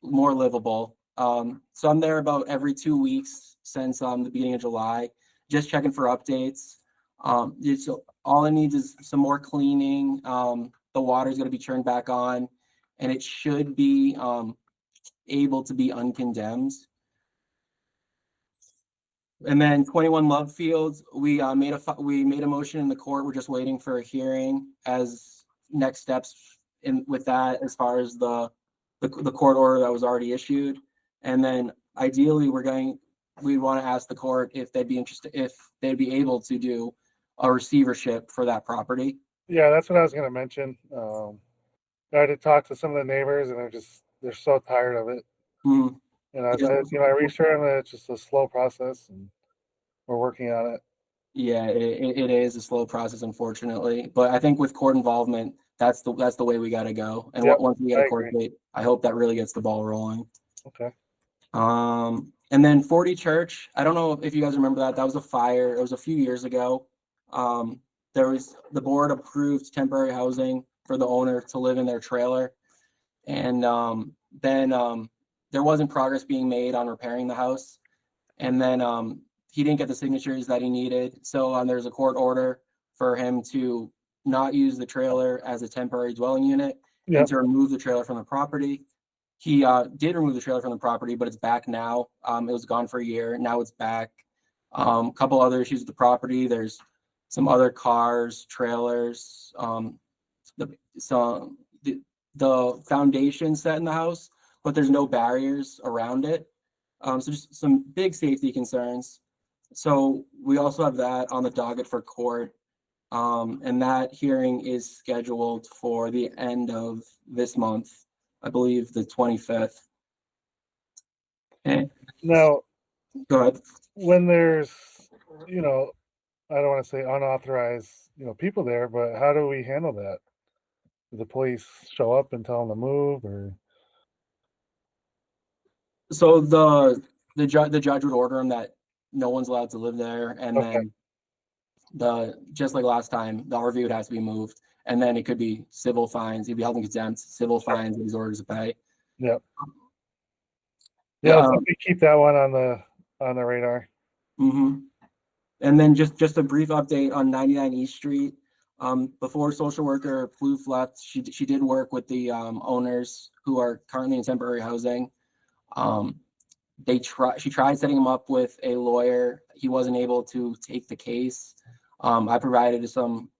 G: more livable. So I'm there about every 2 weeks since the beginning of July, just checking for updates. All I need is some more cleaning. The water is going to be turned back on, and it should be able to be uncondemned. And then 21 Love Fields, we made a motion in the court. We're just waiting for a hearing as next steps with that, as far as the court order that was already issued. And then ideally we'd want to ask the court if they'd be able to do a receivership for that property.
B: Yeah, that's what I was gonna mention. I did talk to some of the neighbors, and they're so tired of it.
G: Mhm.
B: And I reassured them that it's just a slow process, and we're working on it.
G: Yeah, it is a slow process, unfortunately. But I think with court involvement, that's the way we got to go. And
B: Yep,
G: once we get
B: I
G: a court
B: agree.
G: date, I hope that really gets the ball rolling.
B: Okay.
G: And then 40 Church, I don't know if you guys remember that. That was a fire. It was a few years ago. The board approved temporary housing for the owner to live in their trailer. And then there wasn't progress being made on repairing the house. And then he didn't get the signatures that he needed. So there's a court order for him to not use the trailer as a temporary dwelling unit and
B: Yep.
G: to remove the trailer from the property. He did remove the trailer from the property, but it's back now. It was gone for a year. Now it's back. Couple other issues with the property. There's some other cars, trailers, the foundation set in the house, but there's no barriers around it. So just some big safety concerns. So we also have that on the docket for court. And that hearing is scheduled for the end of this month, I believe the 25th. Okay.
B: Now,
G: Go ahead.
B: when there's, you know, I don't want to say unauthorized, people there, but how do we handle that? Do the police show up and tell them to move, or?
G: So the judge would order him that no one's allowed to live there, and
B: Okay.
G: then just like last time, the RV would have to be moved, and then it could be civil fines. He'd be held in contempt, civil fines, and he's ordered to pay.
B: Yep.
G: Yeah.
B: Yeah, so we keep that one on the radar.
G: Mm-hmm. And then just a brief update on 99 East Street. Before social worker Plouffe left, she did work with the owners who are currently in temporary housing. She tried setting him up with a lawyer. He wasn't able to take the case. I provided some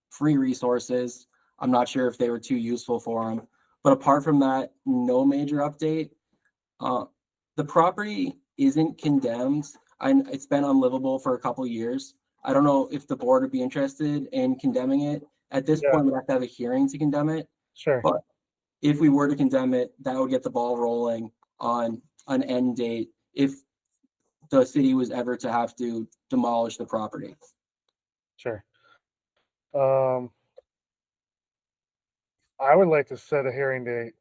G: free resources. I'm not sure if they were too useful for him, but apart from that, no major update. The property isn't condemned. It's been unlivable for a couple of years. I don't know if the board would be interested in condemning it. At this point, we'd have to have a hearing to condemn it.
B: Sure.
G: But if we were to condemn it, that would get the ball rolling on an end date if the city was ever to have to demolish the property.
B: Sure. I would like to set a hearing date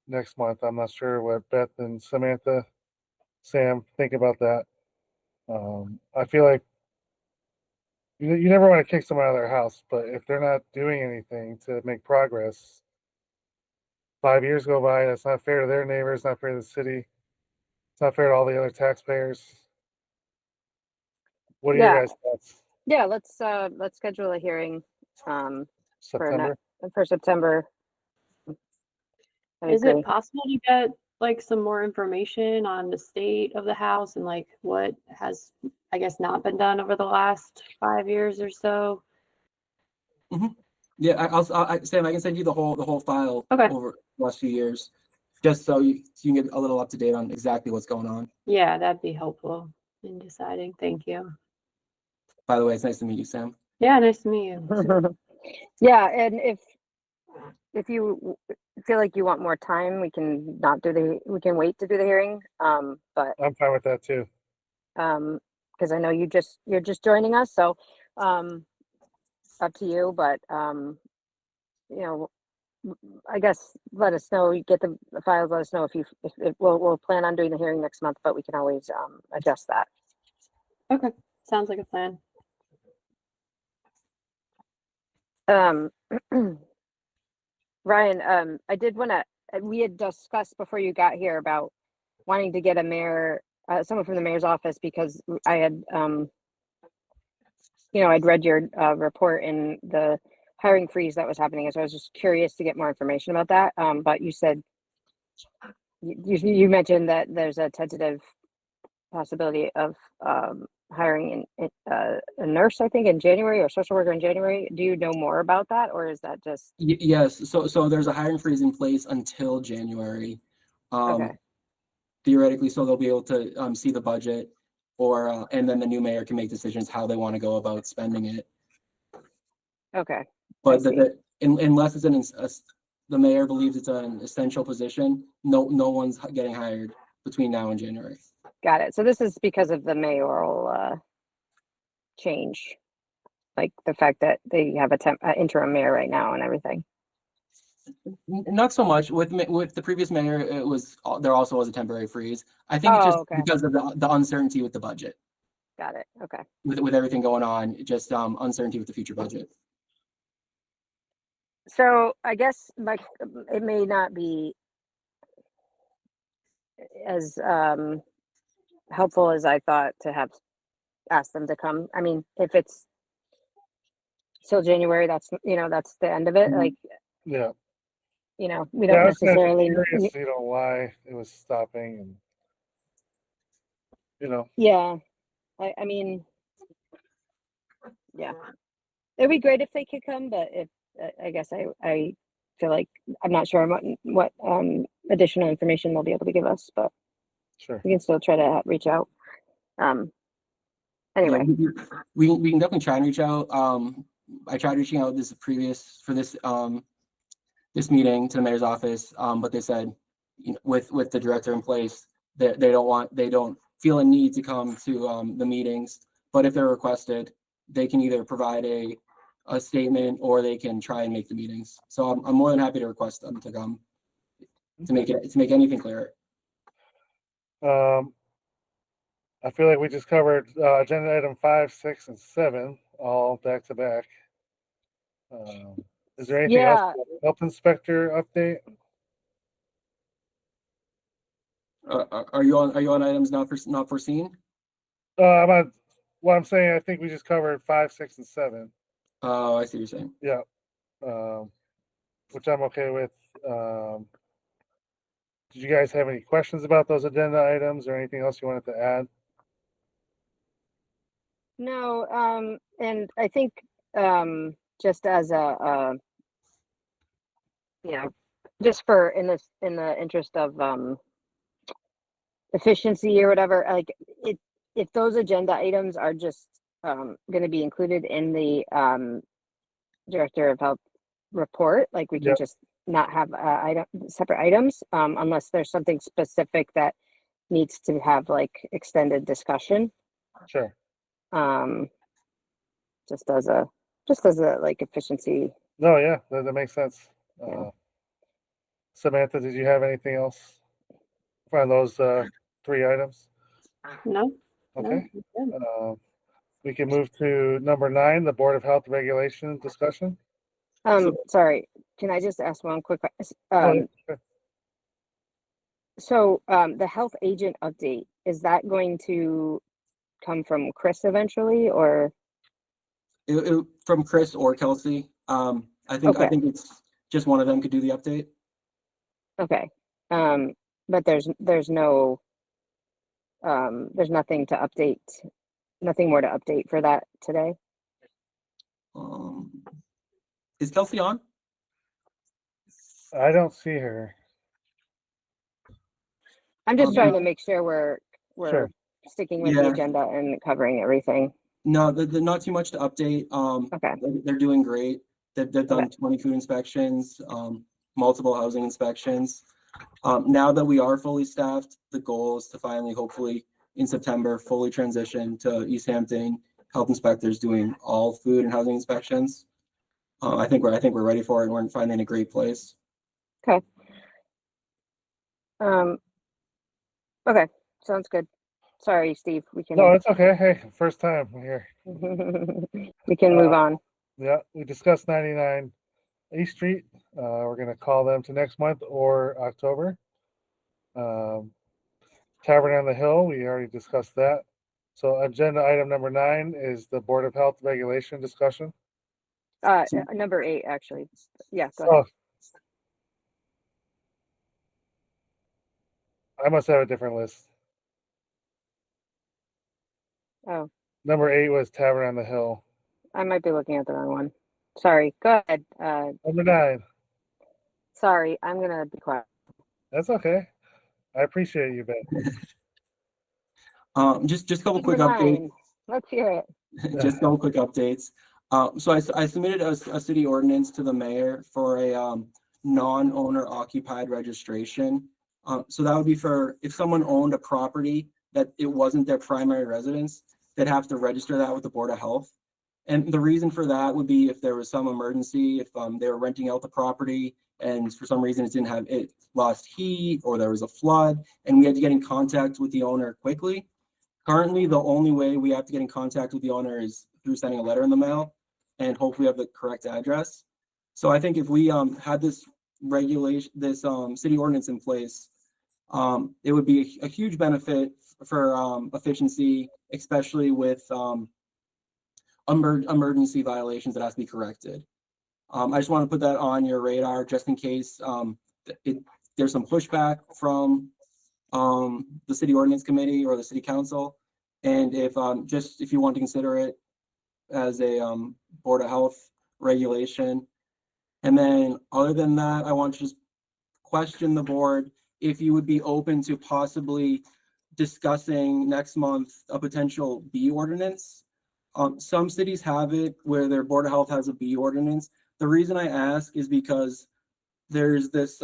B: next month. I'm not sure what Beth and Samantha, Sam think about that. I feel like you never want to kick someone out of their house, but if they're not doing anything to make progress, 5 years go by, that's not fair to their neighbors, not fair to the city. It's not fair to all the other taxpayers. What are your guys' thoughts?
D: Yeah, let's schedule a hearing
B: September?
D: for September.
F: Is it possible to get like some more information on the state of the house and like what has, I guess, not been done over the last 5 years or so?
G: Mm-hmm. Yeah, Sam, I can send you the whole file
F: Okay.
G: over the last few years, just so you can get a little up to date on exactly what's going on.
F: Yeah, that'd be helpful in deciding. Thank you.
G: By the way, it's nice to meet you, Sam.
F: Yeah, nice to meet you.
D: Yeah, and if you feel like you want more time, we can wait to do the hearing. But
B: I'm fine with that too.
D: because I know you're just joining us, so up to you. But I guess let us know. You get the files. Let us know if we'll plan on doing the hearing next month, but we can always adjust that.
F: Okay, sounds like a plan.
D: Ryan, I did want to. We had discussed before you got here about wanting to get a mayor, someone from the mayor's office, because I had, I'd read your report in the hiring freeze that was happening, so I was just curious to get more information about that. But you said you mentioned that there's a tentative possibility of hiring a nurse, I think, in January, or social worker in January. Do you know more about that, or is that just?
G: Yes. So there's a hiring freeze in place until January.
D: Okay.
G: Theoretically, so they'll be able to see the budget, or and then the new mayor can make decisions how they want to go about spending it.
D: Okay.
G: But unless it's the mayor believes it's an essential position, no one's getting hired between now and January.
D: Got it. So this is because of the mayoral change, like the fact that they have a interim mayor right now and everything.
G: Not so much with the previous mayor. There also was a temporary freeze. I think it's just because of the uncertainty with the budget.
D: Got it. Okay.
G: With everything going on, just uncertainty with the future budget.
D: So I guess it may not be as helpful as I thought to have asked them to come. I mean, if it's till January, that's the end of it. Like,
B: yeah,
D: we don't necessarily.
B: Curious, why it was stopping, and
D: Yeah. I mean, yeah, it'd be great if they could come, but if I guess I feel like I'm not sure what additional information they'll be able to give us, but
B: Sure.
D: we can still try to reach out.
G: Yeah,
D: Anyway,
G: we can definitely try and reach out. I tried reaching out this meeting to the mayor's office, but they said, you know, with the director in place, they don't feel a need to come to the meetings. But if they're requested, they can either provide a statement or they can try and make the meetings. So I'm more than happy to request them to come to make anything clearer.
B: I feel like we just covered agenda item 5, 6, and 7 all back to back. Is there anything
D: yeah,
B: else? Health inspector update?
G: Are you on items not foreseen?
B: What I'm saying, I think we just covered 5, 6, and 7.
G: Oh, I see what you're saying.
B: Yeah. Which I'm okay with. Did you guys have any questions about those agenda items or anything else you wanted to add?
D: no, and I think just as you know, just for in the interest of efficiency or whatever, like if those agenda items are just going to be included in the director of health report, like we can
B: Yep.
D: just not have separate items unless there's something specific that needs to have like extended discussion.
B: Sure.
D: Just as a like efficiency.
B: No, yeah, that makes sense.
D: Yeah.
B: Samantha, did you have anything else on those 3 items?
F: No.
B: Okay.
F: No, good.
B: We can move to number 9, the Board of Health regulation discussion.
D: Sorry, can I just ask one quick
B: Sure.
D: so the health agent update, is that going to come from Chris eventually, or
G: From Chris or Kelsey. I think it's just one of them could do the update.
D: okay? But there's no there's nothing to update, nothing more to update for that today.
G: Is Kelsey on?
B: I don't see her.
D: I'm just trying to make sure we're
B: Sure.
D: sticking with the
G: Yeah.
D: agenda and covering everything.
G: No, not too much to update.
D: Okay.
G: They're doing great. They've done
D: Okay.
G: 20 food inspections, multiple housing inspections. Now that we are fully staffed, the goal is to finally, hopefully in September, fully transition to Easthampton health inspectors doing all food and housing inspections. I think we're ready for it, and we're finally in a great place.
D: Okay. Okay, sounds good. Sorry, Steve, we can
B: No, it's okay. Hey, first time here.
D: we can move on.
B: Yeah, we discussed 99 East Street. We're going to call them to next month or October. Tavern on the Hill, we already discussed that. So agenda item number 9 is the Board of Health regulation discussion.
D: Number 8, actually. Yeah, go ahead.
B: I must have a different list.
D: Oh,
B: Number 8 was Tavern on the Hill.
D: I might be looking at the wrong one. Sorry, go ahead.
B: Number 9.
D: Sorry, I'm gonna be quiet.
B: That's okay. I appreciate you, Ben.
G: Just a couple quick
D: Number
G: updates.
D: 9. Let's hear it.
G: Just a couple quick updates. So I submitted a city ordinance to the mayor for a non-owner occupied registration. So that would be for if someone owned a property that it wasn't their primary residence, they'd have to register that with the Board of Health. And the reason for that would be if there was some emergency, if they were renting out the property and for some reason it lost heat or there was a flood and we had to get in contact with the owner quickly. Currently, the only way we have to get in contact with the owner is through sending a letter in the mail and hopefully have the correct address. So I think if we had this regulation, this city ordinance in place, it would be a huge benefit for efficiency, especially with emergency violations that have to be corrected. I just want to put that on your radar just in case there's some pushback from the city ordinance committee or the city council. And if just if you want to consider it as a Board of Health regulation. And then other than that, I want to just question the board if you would be open to possibly discussing next month a potential bee ordinance. Some cities have it where their Board of Health has a bee ordinance. The reason I ask is because there's this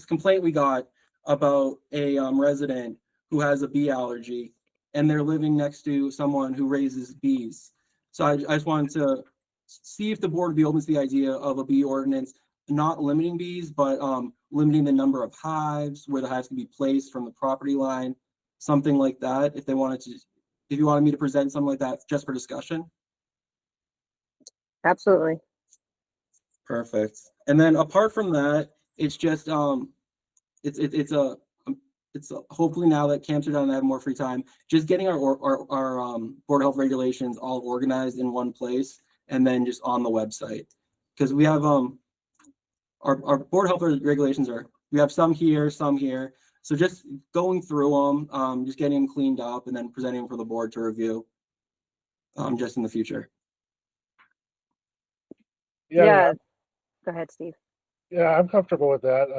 G: complaint we got about a resident who has a bee allergy, and they're living next to someone who raises bees. So I just wanted to see if the board would be open to the idea of a bee ordinance, not limiting bees, but limiting the number of hives, where the hives can be placed from the property line, something like that. If you wanted me to present something like that just for discussion.
D: Absolutely.
G: Perfect. And then apart from that, it's just it's hopefully now that camps are done and I have more free time, just getting our Board of Health regulations all organized in one place and then just on the website. Because we have our Board of Health regulations we have some here. So just going through them, just getting them cleaned up and then presenting them for the board to review just in the future.
D: Yeah. Go ahead, Steve.
B: Yeah, I'm comfortable with that.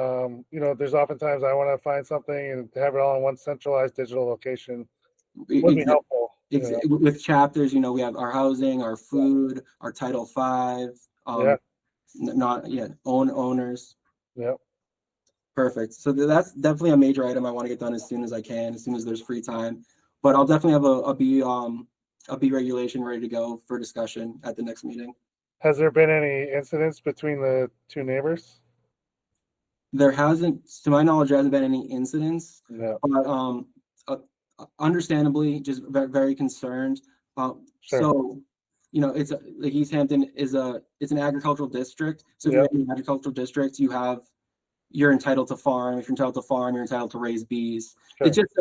B: There's oftentimes I want to find something and have it all in one centralized digital location would be helpful.
G: With chapters, we have our housing, our food, our Title V, owners.
B: Yeah.
G: Perfect. So that's definitely a major item I want to get done as soon as I can, as soon as there's free time. But I'll definitely have a bee regulation ready to go for discussion at the next meeting.
B: Has there been any incidents between the two neighbors?
G: There hasn't, to my knowledge, there hasn't been any incidents.
B: No.
G: But understandably, just very, very concerned.
B: Sure.
G: So, it's like Easthampton it's an agricultural district. So if you're in an agricultural district, you're entitled to farm. If you're entitled to farm, you're entitled to raise bees. Sure. It's just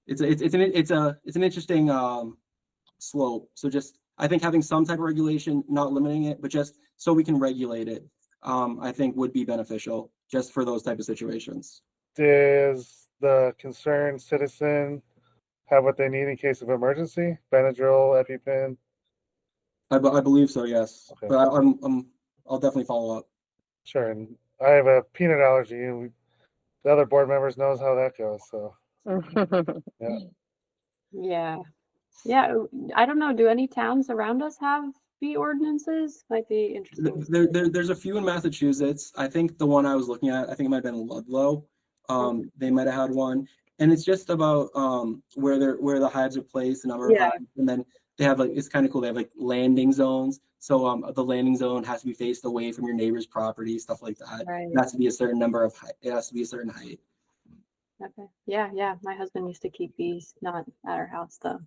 G: it's an interesting slope. So just I think having some type of regulation, not limiting it, but just so we can regulate it, I think would be beneficial just for those type of situations.
B: Does the concerned citizen have what they need in case of emergency? Benadryl, EpiPen?
G: I believe so, yes. Okay. But I'll definitely follow up.
B: Sure. And I have a peanut allergy, and the other board members knows how that goes. So
F: yeah. I don't know. Do any towns around us have bee ordinances? Might be interesting.
G: There's a few in Massachusetts. I think the one I was looking at, I think it might have been Ludlow. They might have had one, and it's just about where the hives are placed, the number of hives, and then they have it's kind of cool. They have landing zones. So the landing zone has to be faced away from your neighbor's property, stuff like that. Right. It has to be a certain number of height. It has to be a certain height.
F: Okay. Yeah. My husband used to keep bees, not at our house though.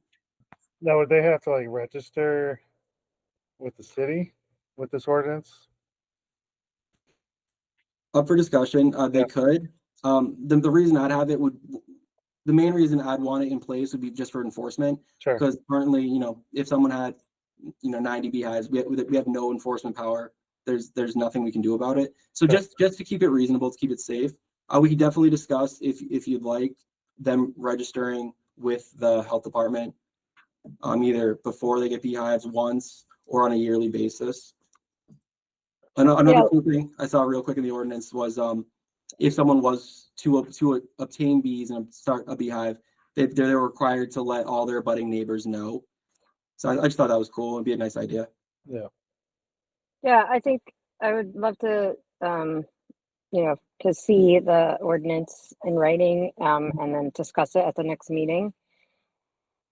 B: Now, would they have to register with the city with this ordinance?
G: Up for discussion. They could. The reason I'd have it the main reason I'd want it in place would be just for enforcement. Sure. Because currently, if someone had 90 beehives, we have no enforcement power. There's nothing we can do about it. So sure. just to keep it reasonable, to keep it safe, we could definitely discuss if you'd like them registering with the health department, either before they get beehives once or on a yearly basis. Another cool thing I saw real quick in the ordinance was if someone was to obtain bees and start a beehive, they're required to let all their budding neighbors know. So I just thought that was cool. It'd be a nice idea.
D: Yeah, I think I would love to, to see the ordinance in writing and then discuss it at the next meeting.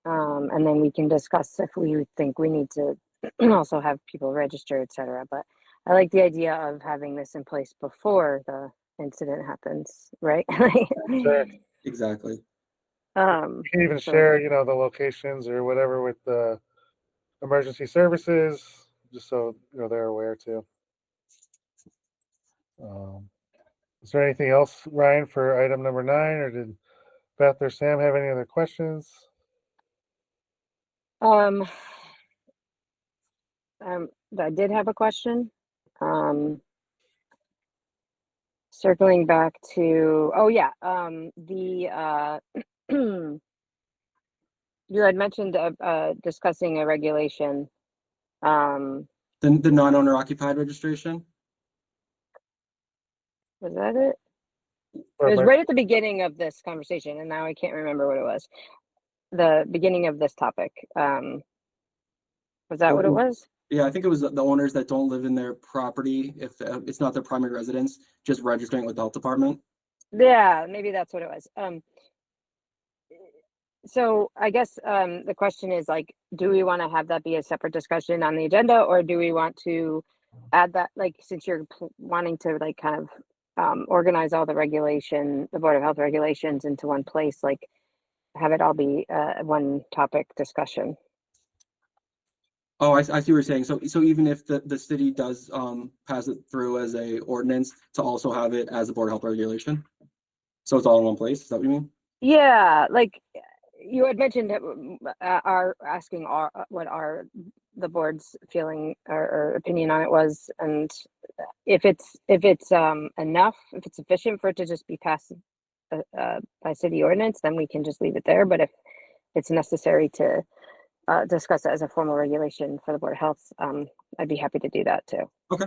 D: And then we can discuss if we think we need to also have people register, etc. But I like the idea of having this in place before the incident happens, right?
B: Sure.
G: Exactly.
B: You can even share, the locations or whatever with the emergency services, just so they're aware too. Is there anything else, Ryan, for item number 9, or did Beth or Sam have any other questions?
D: I did have a question. circling back to, oh yeah, the you had mentioned discussing a regulation.
G: The non-owner occupied registration.
D: Was that it?
B: Or
D: It was
B: my-
D: right at the beginning of this conversation, and now I can't remember what it was. The beginning of this topic. Was that what it was?
G: Yeah, I think it was the owners that don't live in their property, if it's not their primary residence, just registering with the health department.
D: Yeah, maybe that's what it was. So I guess the question is like, do we want to have that be a separate discussion on the agenda, or do we want to add that, like, since you're wanting to like kind of organize all the Board of Health regulations into one place, like have it all be one topic discussion?
G: Oh, I see what you're saying. So even if the city does pass it through as a ordinance, to also have it as a Board of Health regulation? So it's all in one place, is that what you mean?
D: Yeah, like you had mentioned that our asking what the board's feeling or opinion on it was, and if it's enough, if it's sufficient for it to just be passed by city ordinance, then we can just leave it there. But if it's necessary to discuss it as a formal regulation for the Board of Health, I'd be happy to do that too.
G: Okay.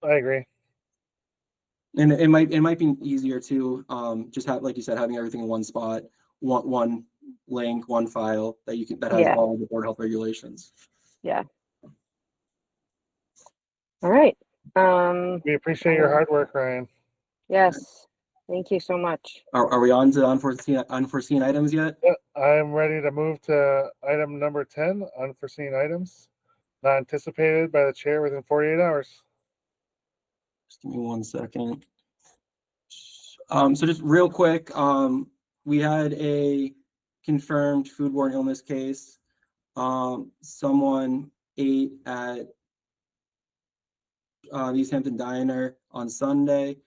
B: I agree.
G: And it might be easier to just have, like you said, having everything in one spot, one link, one file that has
D: Yeah.
G: all the Board of Health regulations.
D: Yeah. All right.
B: We appreciate your hard work, Ryan.
D: Yes. Thank you so much.
G: Are we on to unforeseen items yet?
B: Yeah, I'm ready to move to item number 10, unforeseen items, not anticipated by the chair within 48 hours.
G: Just give me 1 second. So just real quick, we had a confirmed foodborne illness case. Someone ate at the Easthampton Diner on Sunday.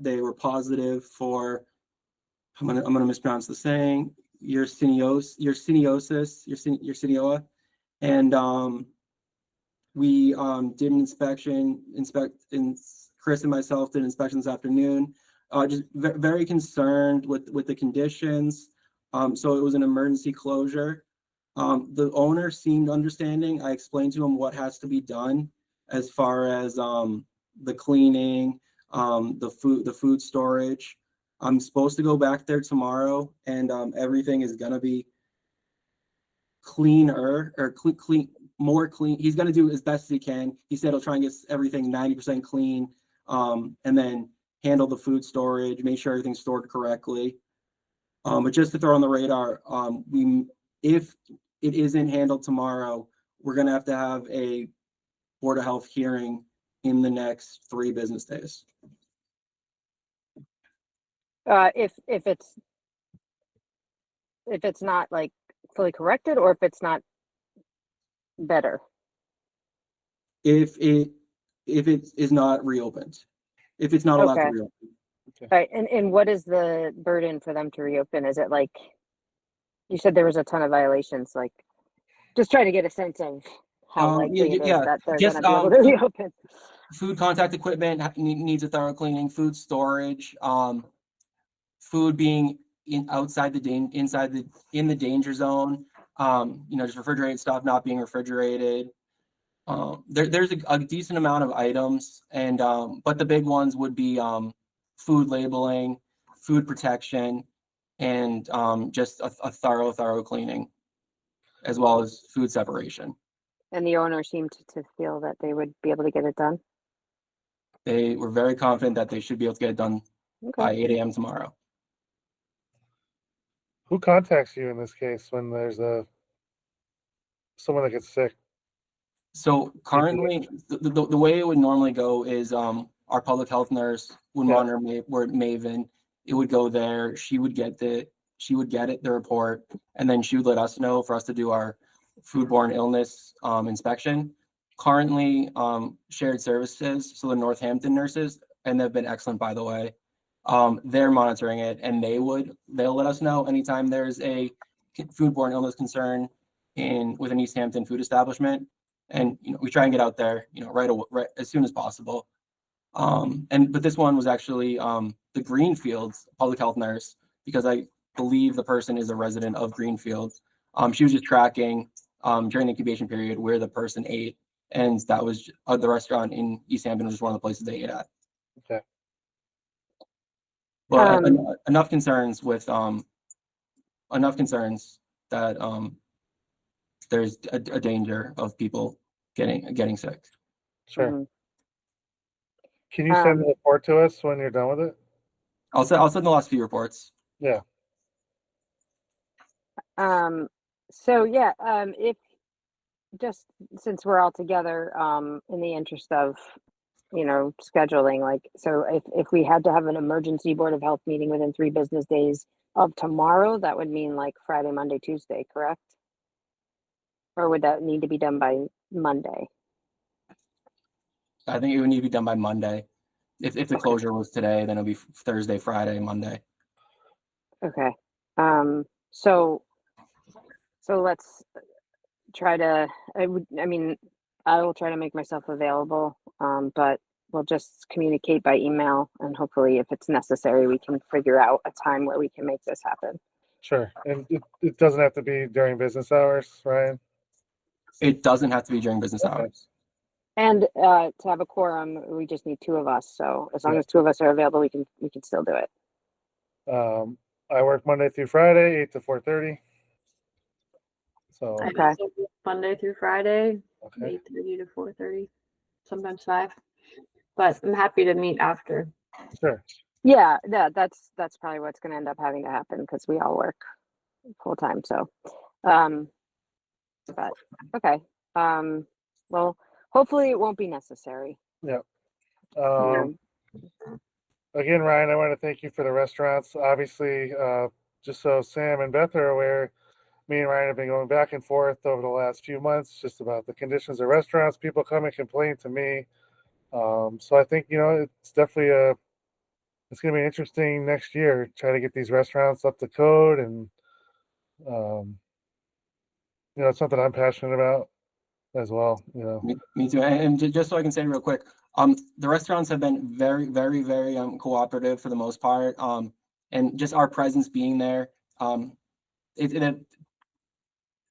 G: They were positive for, I'm gonna mispronounce the saying, Yersiniosis, Yersinia, and we did an inspection. Chris and myself did an inspection this afternoon. Just very concerned with the conditions. So it was an emergency closure. The owner seemed understanding. I explained to him what has to be done as far as the cleaning, the food storage. I'm supposed to go back there tomorrow, and everything is gonna be cleaner or more clean. He's gonna do as best as he can. He said he'll try and get everything 90% clean, and then handle the food storage, make sure everything's stored correctly. But just to throw on the radar, if it isn't handled tomorrow, we're gonna have to have a Board of Health hearing in the next 3 business days.
D: If it's not like fully corrected, or if it's not better.
G: If it is not reopened, if it's not allowed to
D: Okay.
G: reopen.
D: Right. And what is the burden for them to reopen? Is it like, you said there was a ton of violations, like just trying to get a sense of how likely it is that they're
G: just,
D: gonna be able to reopen.
G: Food contact equipment needs a thorough cleaning, food storage, food being inside the danger zone, just refrigerated stuff not being refrigerated. There's a decent amount of items, and but the big ones would be food labeling, food protection, and just a thorough cleaning, as well as food separation.
D: And the owner seemed to feel that they would be able to get it done.
G: They were very confident that they should be able to get it done by 8 a.m. tomorrow.
B: Who contacts you in this case when there's someone that gets sick?
G: So currently, the way it would normally go is our public health nurse would monitor Maven. It would go there. She would get the report, and then she would let us know for us to do our foodborne illness inspection. Currently, shared services, so the Northampton nurses, and they've been excellent, by the way. They're monitoring it, and they'll let us know anytime there's a foodborne illness concern with an Easthampton food establishment. And we try and get out there, right as soon as possible. But this one was actually the Greenfields public health nurse, because I believe the person is a resident of Greenfields. She was just tracking during the incubation period where the person ate, and that was the restaurant in Easthampton was just one of the places they ate at.
B: Okay.
G: But enough concerns with enough concerns that there's a danger of people getting sick.
B: Sure.
D: Mhm.
B: Can you send the report to us when you're done with it?
G: I'll send the last few reports.
B: Yeah.
D: So yeah, if just since we're all together, in the interest of, scheduling, like, so if we had to have an emergency Board of Health meeting within 3 business days of tomorrow, that would mean like Friday, Monday, Tuesday, correct? Or would that need to be done by Monday?
G: I think it would need to be done by Monday. If the closure was today, then it'll be Thursday, Friday, Monday.
D: Okay. So let's try to, I will try to make myself available, but we'll just communicate by email, and hopefully if it's necessary, we can figure out a time where we can make this happen.
B: Sure. And it doesn't have to be during business hours, Ryan?
G: It doesn't have to be during business
B: Okay.
G: hours.
D: And to have a quorum, we just need 2 of us. So as long as 2 of us are available, we can still do it.
B: I work Monday through Friday, 8 to 4:30. So,
F: I
D: Okay.
F: also do Monday through Friday,
B: okay.
F: 8:30 to 4:30, sometimes 5. But I'm happy to meet after.
B: Sure.
D: Yeah, that's probably what's going to end up having to happen because we all work full time. So, but okay. Well, hopefully it won't be necessary.
B: Yeah.
D: Um,
B: Again, Ryan, I want to thank you for the restaurants. Obviously, just so Sam and Beth are aware, me and Ryan have been going back and forth over the last few months just about the conditions of restaurants. People come and complain to me. So I think, it's definitely it's going to be interesting next year, try to get these restaurants up to code. And, it's something I'm passionate about as well,
G: Me too. And just so I can say real quick, the restaurants have been very, very, very cooperative for the most part. And just our presence being there,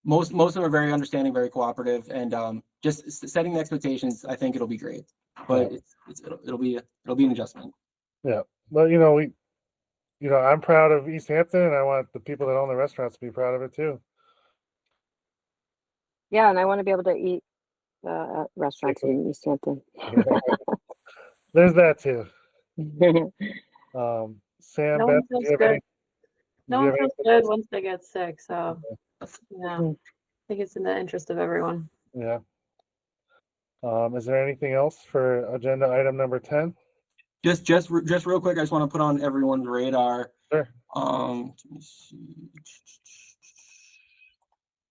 G: most of them are very understanding, very cooperative, and just setting the expectations. I think it'll be great, but it'll be an adjustment.
B: Yeah. But, I'm proud of Easthampton, and I want the people that own the restaurants to be proud of it too.
D: yeah, and I want to be able to eat at restaurants in Easthampton.
B: There's that too. Sam,
F: No
B: Beth,
F: one
B: do you
F: feels
B: have
F: good.
B: any?
F: No
B: do you
F: one
B: have
F: feels good once they get sick. So, yeah, I think it's in the interest of everyone.
B: Yeah. Is there anything else for agenda item number 10?
G: Just real quick, I just want to put on everyone's radar.
B: Sure.
G: Let me see.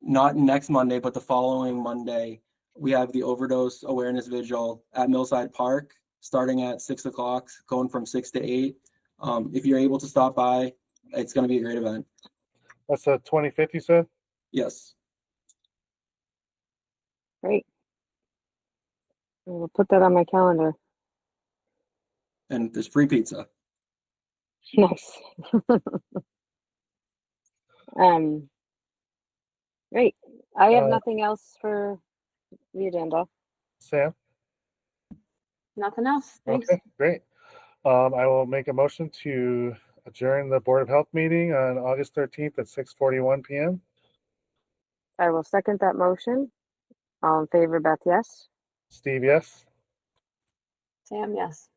G: Not next Monday, but the following Monday, we have the overdose awareness vigil at Millside Park, starting at 6 o'clock, going from 6 to 8. If you're able to stop by, it's going to be a great event.
B: That's the 25th, you said?
G: Yes.
D: Great. We'll put that on my calendar.
G: And there's free pizza.
D: Nice. Great. I have nothing else for the agenda.
B: Sam?
F: Nothing else. Thanks.
B: Okay, great. I will make a motion to adjourn the Board of Health meeting on August 13th at 6:41 p.m.
D: I will second that motion. All in favor, Beth, yes?
B: Steve, yes?
F: Sam, yes.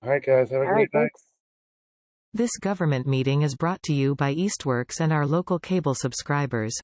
B: All right, guys, have a
D: All right,
B: great night.
D: thanks.
A: This government meeting is brought to you by Eastworks and our local cable subscribers.